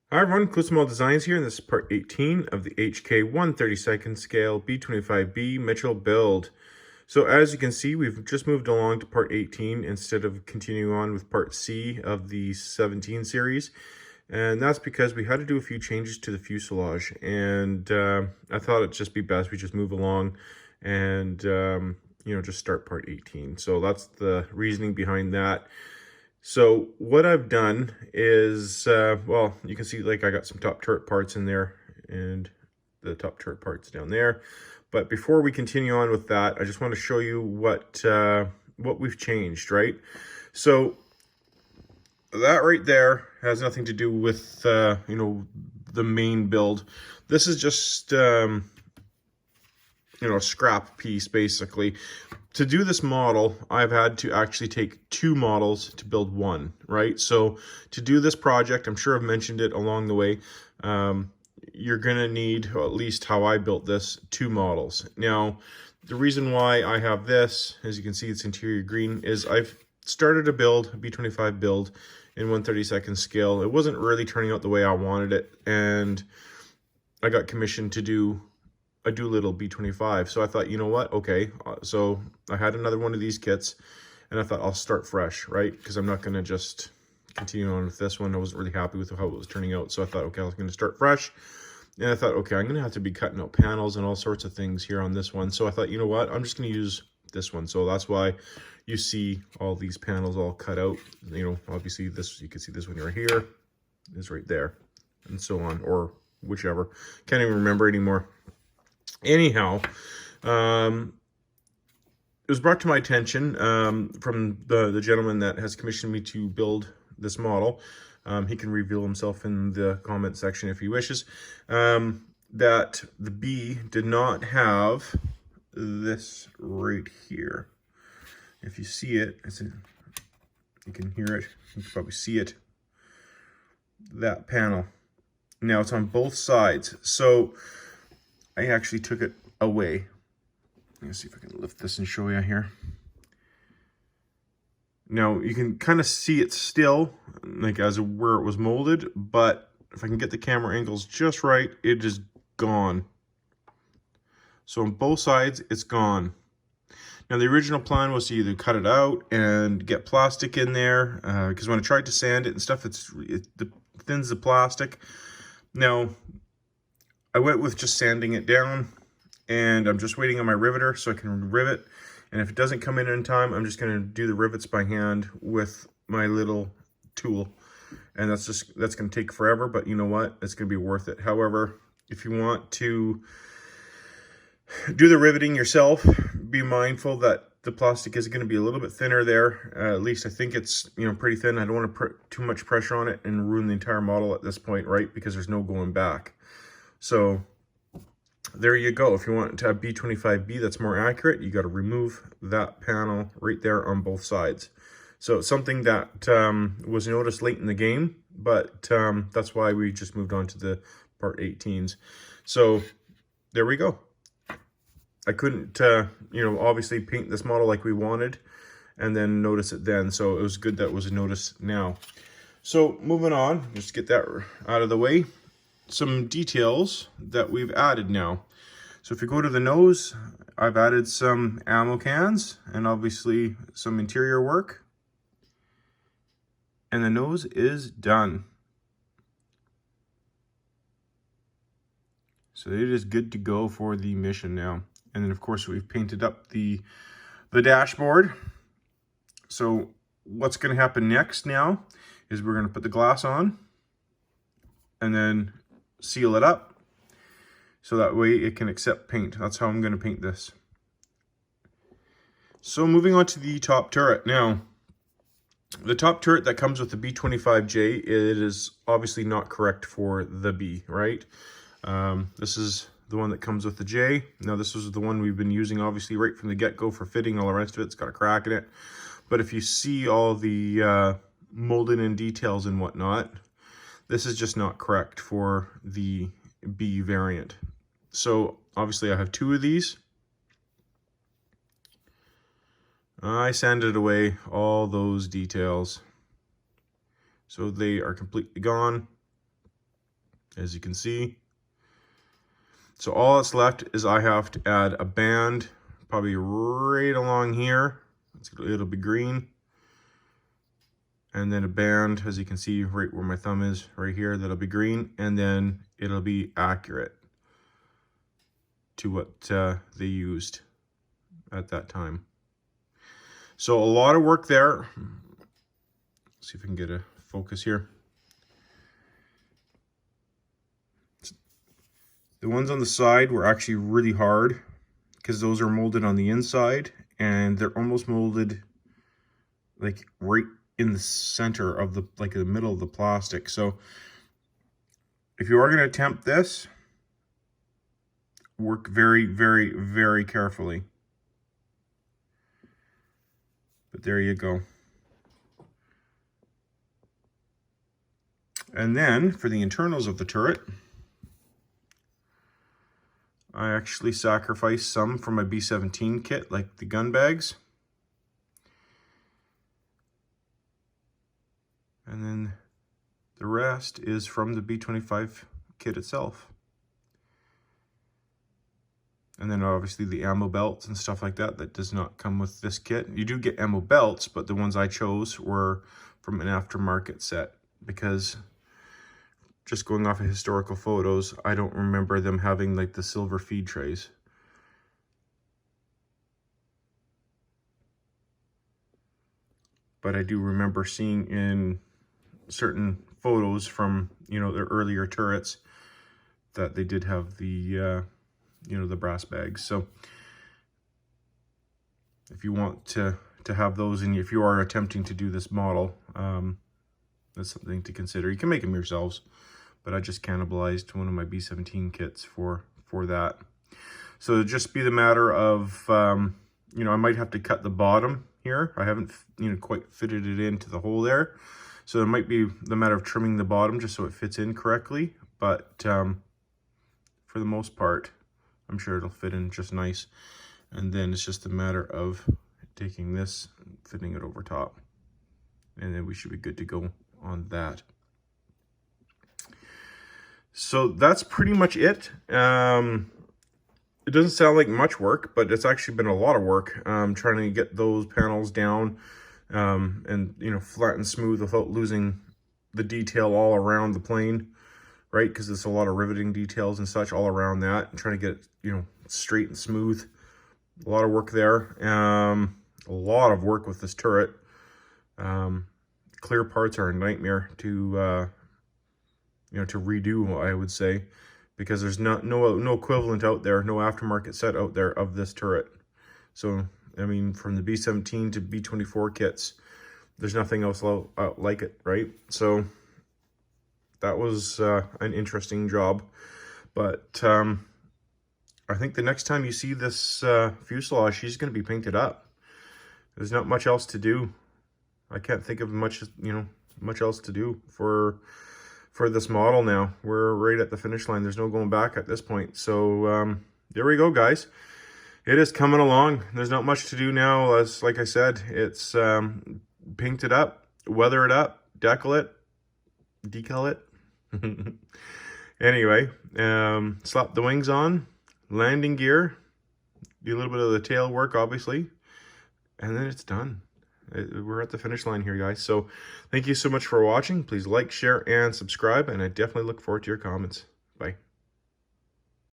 Hi everyone, Cool Designs here, and this is part 18 of the HK 1/32 scale B25B Mitchell build. So as you can see, we've just moved along to part 18 instead of continuing on with part C of the 17 series. And that's because we had to do a few changes to the fuselage. And I thought it'd just be best we just move along and, just start part 18. So that's the reasoning behind that. So what I've done is, well, you can see like I got some top turret parts in there and the top turret parts down there. But before we continue on with that, I just want to show you what we've changed, right? So that right there has nothing to do with, the main build. This is just, a scrap piece basically. To do this model, I've had to actually take two models to build one, right? So to do this project, I'm sure I've mentioned it along the way, you're gonna need, or at least how I built this, two models. Now, the reason why I have this, as you can see it's interior green, is I've started a build, a B25 build in 1/32 scale. It wasn't really turning out the way I wanted it, and I got commissioned to do a Doolittle B25. So I thought, you know what? Okay. So I had another one of these kits and I thought I'll start fresh, right? Because I'm not going to just continue on with this one. I wasn't really happy with how it was turning out. So I thought, okay, I was going to start fresh. And I thought, okay, I'm going to have to be cutting out panels and all sorts of things here on this one. So I thought, you know what? I'm just going to use this one. So that's why you see all these panels all cut out. Obviously this, you can see this one right here is right there and so on, or whichever. Can't even remember anymore. Anyhow, it was brought to my attention from the gentleman that has commissioned me to build this model. He can reveal himself in the comment section if he wishes. That the B did not have this right here. If you see it, you can hear it. You can probably see it. That panel. Now it's on both sides. So I actually took it away. Let me see if I can lift this and show you here. Now you can kind of see it still, like as where it was molded, but if I can get the camera angles just right, it is gone. So on both sides, it's gone. Now the original plan was to either cut it out and get plastic in there, because when I tried to sand it and stuff, it thins the plastic. Now I went with just sanding it down, and I'm just waiting on my riveter so I can rivet. And if it doesn't come in time, I'm just going to do the rivets by hand with my little tool. And that's going to take forever, but you know what? It's going to be worth it. However, if you want to do the riveting yourself, be mindful that the plastic is going to be a little bit thinner there. At least I think it's, pretty thin. I don't want to put too much pressure on it and ruin the entire model at this point, right? Because there's no going back. So there you go. If you want to have B25B that's more accurate, you got to remove that panel right there on both sides. So it's something that was noticed late in the game, but that's why we just moved on to the part 18s. So there we go. I couldn't, obviously paint this model like we wanted and then notice it then. So it was good that it was noticed now. So moving on, just get that out of the way. Some details that we've added now. So if you go to the nose, I've added some ammo cans and obviously some interior work. And the nose is done. So it is good to go for the mission now. And then of course we've painted up the dashboard. So what's going to happen next now is we're going to put the glass on and then seal it up so that way it can accept paint. That's how I'm going to paint this. So moving on to the top turret. Now, the top turret that comes with the B25J, it is obviously not correct for the B, right? This is the one that comes with the J. Now this was the one we've been using obviously right from the get-go for fitting. All the rest of it's got a crack in it. But if you see all the molded in details and whatnot, this is just not correct for the B variant. So obviously I have two of these. I sanded away all those details. So they are completely gone. as you can see. So all that's left is I have to add a band, probably right along here. It'll be green. And then a band, as you can see, right where my thumb is, right here, that'll be green. And then it'll be accurate to what they used at that time. So a lot of work there. Let's see if I can get a focus here. The ones on the side were actually really hard because those are molded on the inside and they're almost molded like right in the center of the, like in the middle of the plastic. So if you are going to attempt this, work very, very, very carefully. But there you go. And then for the internals of the turret, I actually sacrificed some from my B-17 kit, like the gun bags. And then the rest is from the B-25 kit itself. And then obviously the ammo belts and stuff like that, that does not come with this kit. You do get ammo belts, but the ones I chose were from an aftermarket set because just going off of historical photos, I don't remember them having like the silver feed trays. But I do remember seeing in certain photos from, you know, their earlier turrets that they did have the, you know, the brass bags. So if you want to have those, and if you are attempting to do this model, that's something to consider. You can make them yourselves, but I just cannibalized one of my B-17 kits for that. So it'll just be the matter of, you know, I might have to cut the bottom here. I haven't, you know, quite fitted it into the hole there. So it might be the matter of trimming the bottom just so it fits in correctly. But for the most part, I'm sure it'll fit in just nice. And then it's just a matter of taking this and fitting it over top. And then we should be good to go on that. So that's pretty much it. It doesn't sound like much work, but it's actually been a lot of work trying to get those panels down and, you know, flat and smooth without losing the detail all around the plane, right? Because there's a lot of riveting details and such all around that, and trying to get it, you know, straight and smooth. A lot of work there. A lot of work with this turret. Clear parts are a nightmare to you know, to redo, I would say, because there's no equivalent out there, no aftermarket set out there of this turret. So I mean, from the B-17 to B-24 kits, there's nothing else like it, right? So that was an interesting job, but I think the next time you see this fuselage, she's going to be painted up. There's not much else to do. I can't think of much, you know, much else to do for this model now. We're right at the finish line. There's no going back at this point. So there we go, guys. It is coming along. There's not much to do now. As like I said, it's paint it up, weather it up, decal it. Anyway, slap the wings on, landing gear, do a little bit of the tail work, obviously, and then it's done. We're at the finish line here, guys. So thank you so much for watching. Please like, share, and subscribe, and I definitely look forward to your comments. Bye.